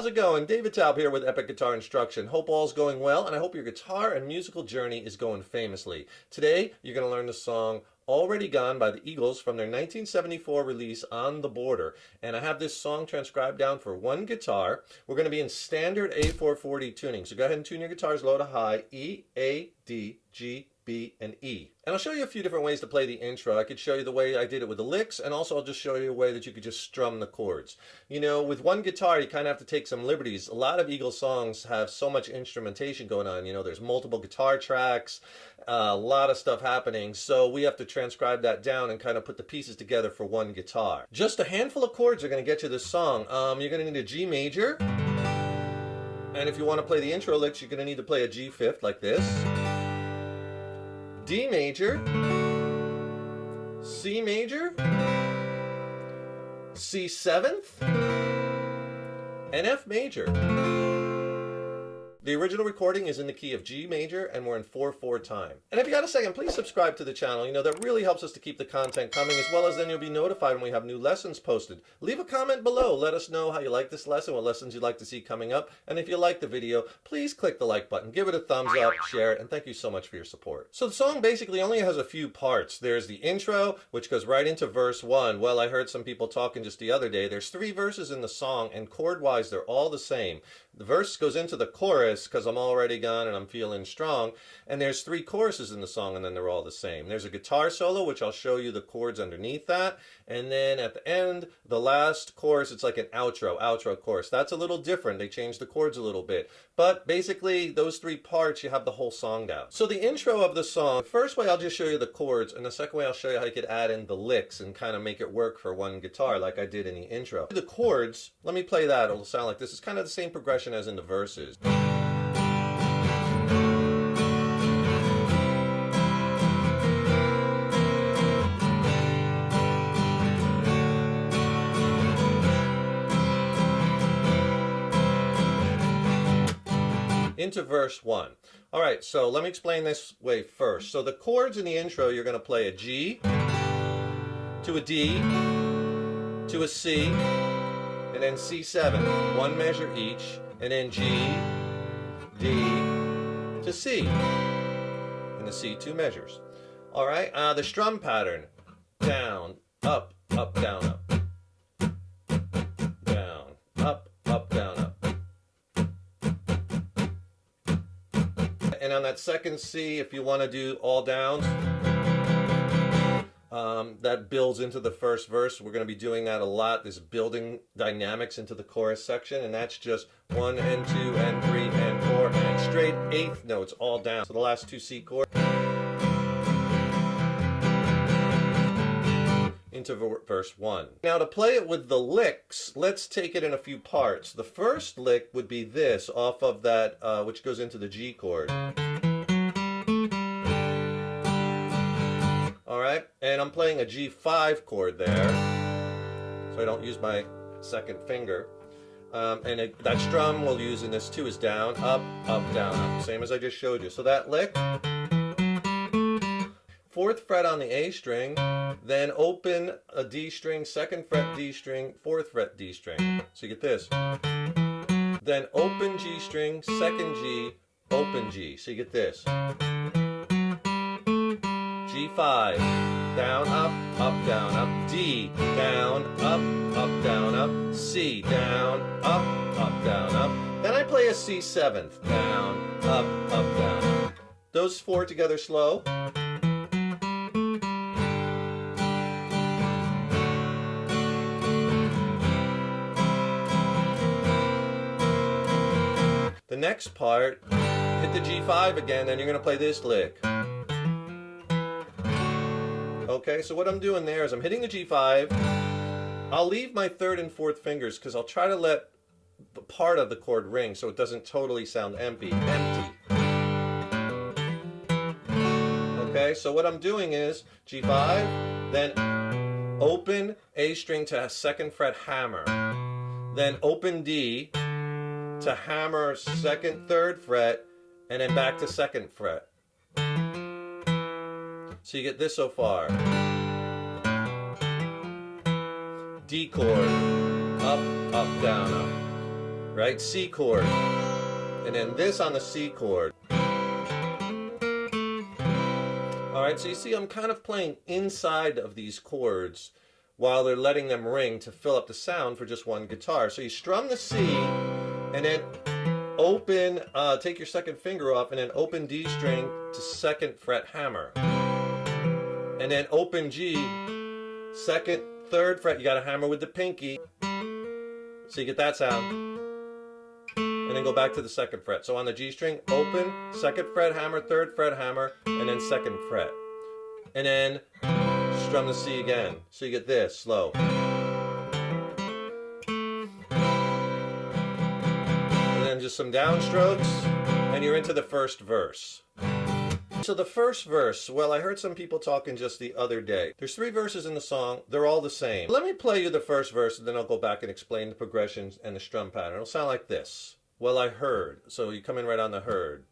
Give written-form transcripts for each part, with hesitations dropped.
it going? David Taub here with Epic Guitar Instruction. Hope all's going well, and I hope your guitar and musical journey is going famously. Today, you're going to learn the song Already Gone by the Eagles from their 1974 release On the Border. And I have this song transcribed down for one guitar. We're going to be in standard A440 tuning. So go ahead and tune your guitars low to high, E, A, D, G, B, and E. And I'll show you a few different ways to play the intro. I could show you the way I did it with the licks, and also I'll just show you a way that you could just strum the chords. You know, with one guitar, you kind of have to take some liberties. A lot of Eagles songs have so much instrumentation going on. You know, there's multiple guitar tracks, a lot of stuff happening, so we have to transcribe that down and kind of put the pieces together for one guitar. Just a handful of chords are going to get you this song. You're going to need a G major, and if you want to play the intro licks, you're going to need to play a G fifth like this. D major, C major, C seventh, and F major. The original recording is in the key of G major, and we're in 4/4 time. And if you got a second, please subscribe to the channel. You know, that really helps us to keep the content coming, as well as then you'll be notified when we have new lessons posted. Leave a comment below. Let us know how you like this lesson, what lessons you'd like to see coming up. And if you like the video, please click the like button, give it a thumbs up, share it, and thank you so much for your support. So the song basically only has a few parts. There's the intro, which goes right into verse 1. Well, I heard some people talking just the other day. There's 3 verses in the song, and chord-wise, they're all the same. The verse goes into the chorus, because I'm already gone and I'm feeling strong, and there's 3 choruses in the song, and then they're all the same. There's a guitar solo, which I'll show you the chords underneath that, and then at the end, the last chorus, it's like an outro chorus. That's a little different. They changed the chords a little bit, but basically those 3 parts, you have the whole song down. So the intro of the song, the first way I'll just show you the chords, and the second way I'll show you how you could add in the licks and kind of make it work for one guitar like I did in the intro. The chords, let me play that. It'll sound like this. It's kind of the same progression as in the verses. Into verse 1. All right, so let me explain this way first. So the chords in the intro, you're going to play a G to a D to a C, and then C7, 1 measure each, and then G, D to C, and the C 2 measures. All right, the strum pattern, down, up, up, down, up, down, up, up, down, up. And on that second C, if you want to do all downs, that builds into the first verse. We're going to be doing that a lot, this building dynamics into the chorus section, and that's just 1 and 2 and 3 and 4 and straight 8th notes all down. So the last 2 C chords into verse 1. Now to play it with the licks, let's take it in a few parts. The first lick would be this off of that, which goes into the G chord. Alright, and I'm playing a G5 chord there, so I don't use my second finger. That strum we'll use in this too is down, up, up, down, up, same as I just showed you. So that lick, 4th fret on the A string, then open a D string, 2nd fret D string, 4th fret D string. So you get this. Then open G string, 2nd G, open G. So you get this. G5, down, up, down, up. D, down, up, down, up. C, down, up, down, up. Then I play a C7th, down, up, down, up. Those 4 together slow. The next part, hit the G5 again, and you're going to play this lick. Okay, so what I'm doing there is I'm hitting the G5. I'll leave my 3rd and 4th fingers because I'll try to let the part of the chord ring so it doesn't totally sound empty. Okay, so what I'm doing is G5, then open A string to a 2nd fret hammer, then open D to hammer 2nd, 3rd fret, and then back to 2nd fret. So you get this so far. D chord, up, up, down, up. right? C chord. And then this on the C chord. Alright, so you see I'm kind of playing inside of these chords while they're letting them ring to fill up the sound for just one guitar. So you strum the C and then open, take your second finger off and then open D string to second fret hammer. And then open G, second, third fret, you gotta hammer with the pinky. So you get that sound. And then go back to the second fret. So on the G string, open, second fret hammer, third fret hammer, and then second fret. And then strum the C again. So you get this, slow. And then just some downstrokes, and you're into the first verse. So the first verse, well, I heard some people talking just the other day. There's 3 verses in the song. They're all the same. Let me play you the first verse, and then I'll go back and explain the progressions and the strum pattern. It'll sound like this. Well, I heard. So you come in right on the heard.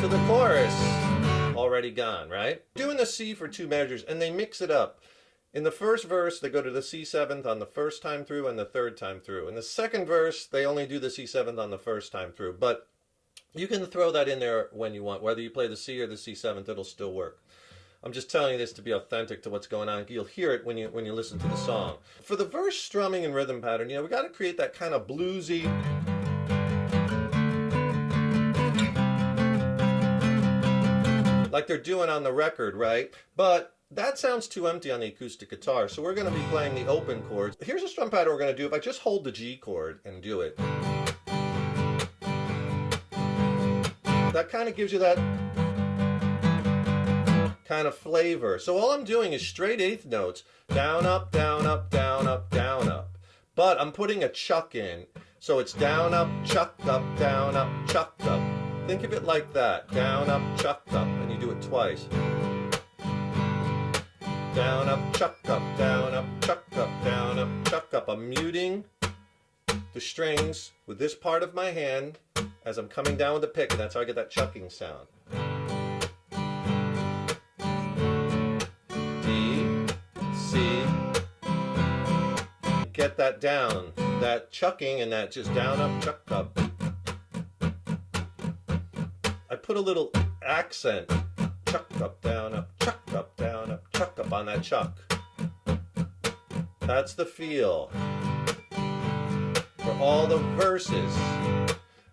The chorus already gone, right? Doing the C for 2 measures and they mix it up. In the first verse they go to the C7th on the first time through and the third time through. In the second verse they only do the C7th on the first time through, but you can throw that in there when you want. Whether you play the C or the C7th, it'll still work. I'm just telling you this to be authentic to what's going on. You'll hear it when you listen to the song. For the verse strumming and rhythm pattern, we got to create that kind of bluesy, like they're doing on the record, right? But that sounds too empty on the acoustic guitar, so we're going to be playing the open chords. Here's a strum pattern we're going to do. If I just hold the G chord and do it, that kind of gives you that kind of flavor. So all I'm doing is straight 8th notes, down, up, down, up, down, up, down, up. But I'm putting a chuck in, so it's down, up, chuck, up, down, up, chuck, up. Think of it like that. Down, up, chuck, up. And you do it twice. Down, up, chuck, up, down, up, chuck, up, down, up, chuck, up. I'm muting the strings with this part of my hand as I'm coming down with the pick, and that's how I get that chucking sound. D, C. Get that down. That chucking and that just down, up, chuck, up. I put a little accent, chuck up, down, up, chuck up, down, up, chuck up on that chuck. That's the feel for all the verses.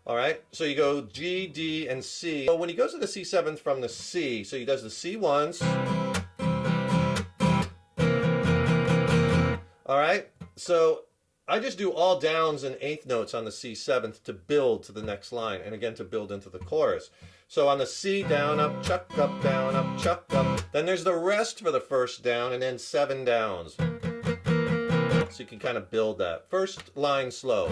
All right, so you go G, D, and C. So when he goes to the C7th from the C, so he does the C once. All right, so I just do all downs and 8th notes on the C7th to build to the next line, and again to build into the chorus. So on the C, down, up, chuck, up, down, up, chuck, up. Then there's the rest for the first down, and then 7 downs. So you can kind of build that. First line slow.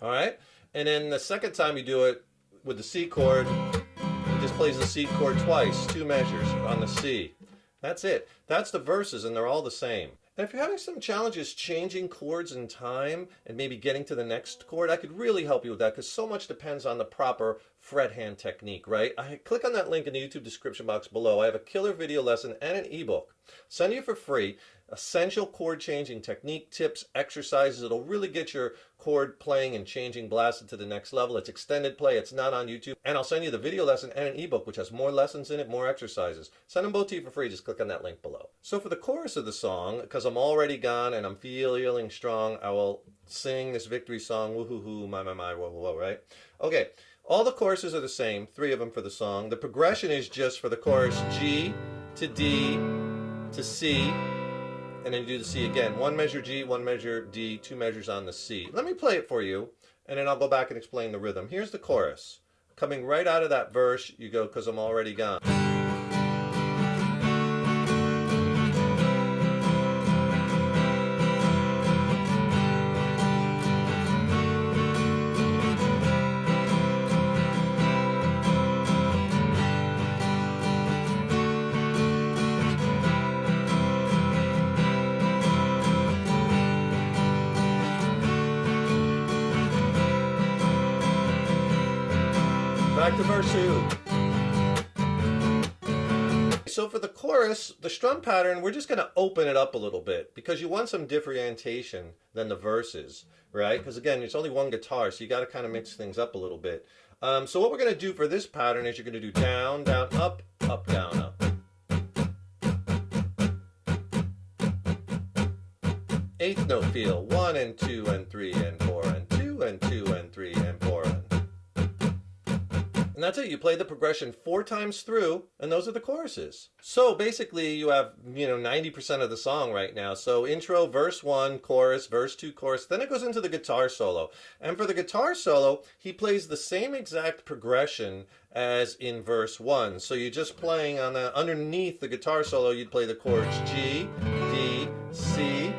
All right, and then the second time you do it with the C chord, just plays the C chord twice, 2 measures on the C. That's it. That's the verses, and they're all the same. And if you're having some challenges changing chords in time and maybe getting to the next chord, I could really help you with that because so much depends on the proper fret hand technique, right? Click on that link in the YouTube description box below. I have a killer video lesson and an ebook. Send you for free. Essential chord changing technique, tips, exercises. It'll really get your chord playing and changing blasted to the next level. It's extended play. It's not on YouTube. And I'll send you the video lesson and an ebook, which has more lessons in it, more exercises. Send them both to you for free. Just click on that link below. So for the chorus of the song, because I'm already gone and I'm feeling strong, I will sing this victory song, woo-hoo-hoo, my, whoa, whoa, right? Okay, all the choruses are the same, 3 of them for the song. The progression is just for the chorus, G to D to C, and then you do the C again. 1 measure G, 1 measure D, 2 measures on the C. Let me play it for you, and then I'll go back and explain the rhythm. Here's the chorus. Coming right out of that verse, you go, 'cause I'm already gone. back to verse 2. So for the chorus, the strum pattern, we're just going to open it up a little bit because you want some differentiation than the verses, right? Because again, it's only one guitar, so you got to kind of mix things up a little bit. So what we're going to do for this pattern is you're going to do down, down, up, up, down, up. Eighth note feel, 1 and 2 and 3 and 4 and 2 and 2 and 3 and 4 and that's it. You play the progression 4 times through, and those are the choruses. So basically you have, 90% of the song right now. So intro, verse 1, chorus, verse 2, chorus, then it goes into the guitar solo. And for the guitar solo, he plays the same exact progression as in verse 1. So you're just playing on underneath the guitar solo, you'd play the chords G, D, C,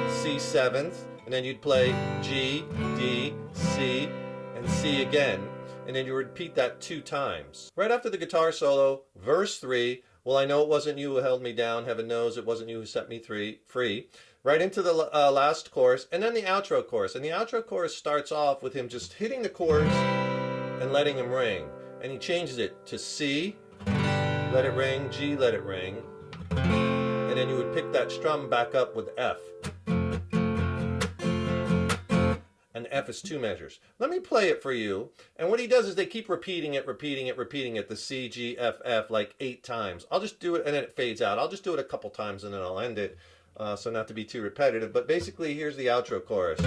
C 7th, and then you'd play G, D, C, and C again. And then you repeat that 2 times. Right after the guitar solo, verse 3, well, I know it wasn't you who held me down, heaven knows it wasn't you who set me free. Right into the last chorus, and then the outro chorus. And the outro chorus starts off with him just hitting the chords and letting them ring. And he changes it to C, let it ring, G, let it ring. And then you would pick that strum back up with F. And F is 2 measures. Let me play it for you. And what he does is they keep repeating it, the C, G, F, F, like 8 times. I'll just do it, and then it fades out. I'll just do it a couple times, and then I'll end it, so not to be too repetitive. But basically, here's the outro chorus.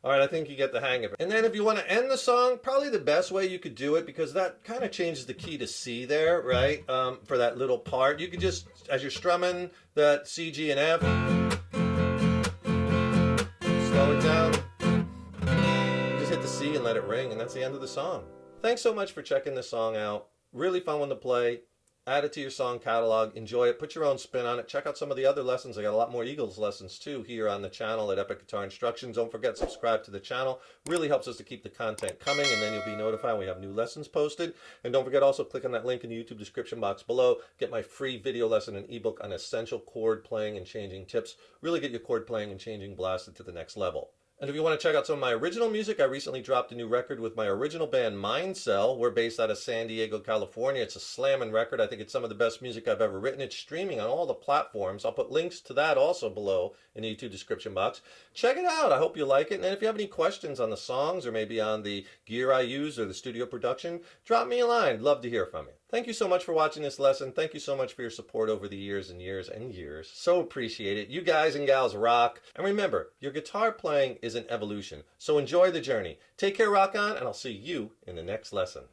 All right, I think you get the hang of it. And then if you want to end the song, probably the best way you could do it, because that kind of changes the key to C there, right? For that little part. You could just, as you're strumming that C, G, and F, slow it down. Just hit the C and let it ring, and that's the end of the song. Thanks so much for checking this song out. Really fun one to play. Add it to your song catalog, enjoy it, put your own spin on it, check out some of the other lessons. I got a lot more Eagles lessons too here on the channel at Epic Guitar Instruction. Don't forget, subscribe to the channel. Really helps us to keep the content coming, and then you'll be notified when we have new lessons posted. And don't forget, also click on that link in the YouTube description box below. Get my free video lesson and ebook on essential chord playing and changing tips. Really get your chord playing and changing blasted to the next level. And if you want to check out some of my original music, I recently dropped a new record with my original band Mindcell. We're based out of San Diego, California. It's a slamming record. I think it's some of the best music I've ever written. It's streaming on all the platforms. I'll put links to that also below in the YouTube description box. Check it out. I hope you like it. And if you have any questions on the songs or maybe on the gear I use or the studio production, drop me a line. Love to hear from you. Thank you so much for watching this lesson. Thank you so much for your support over the years and years and years. So appreciate it. You guys and gals rock. And remember, your guitar playing is an evolution. So enjoy the journey. Take care, rock on, and I'll see you in the next lesson.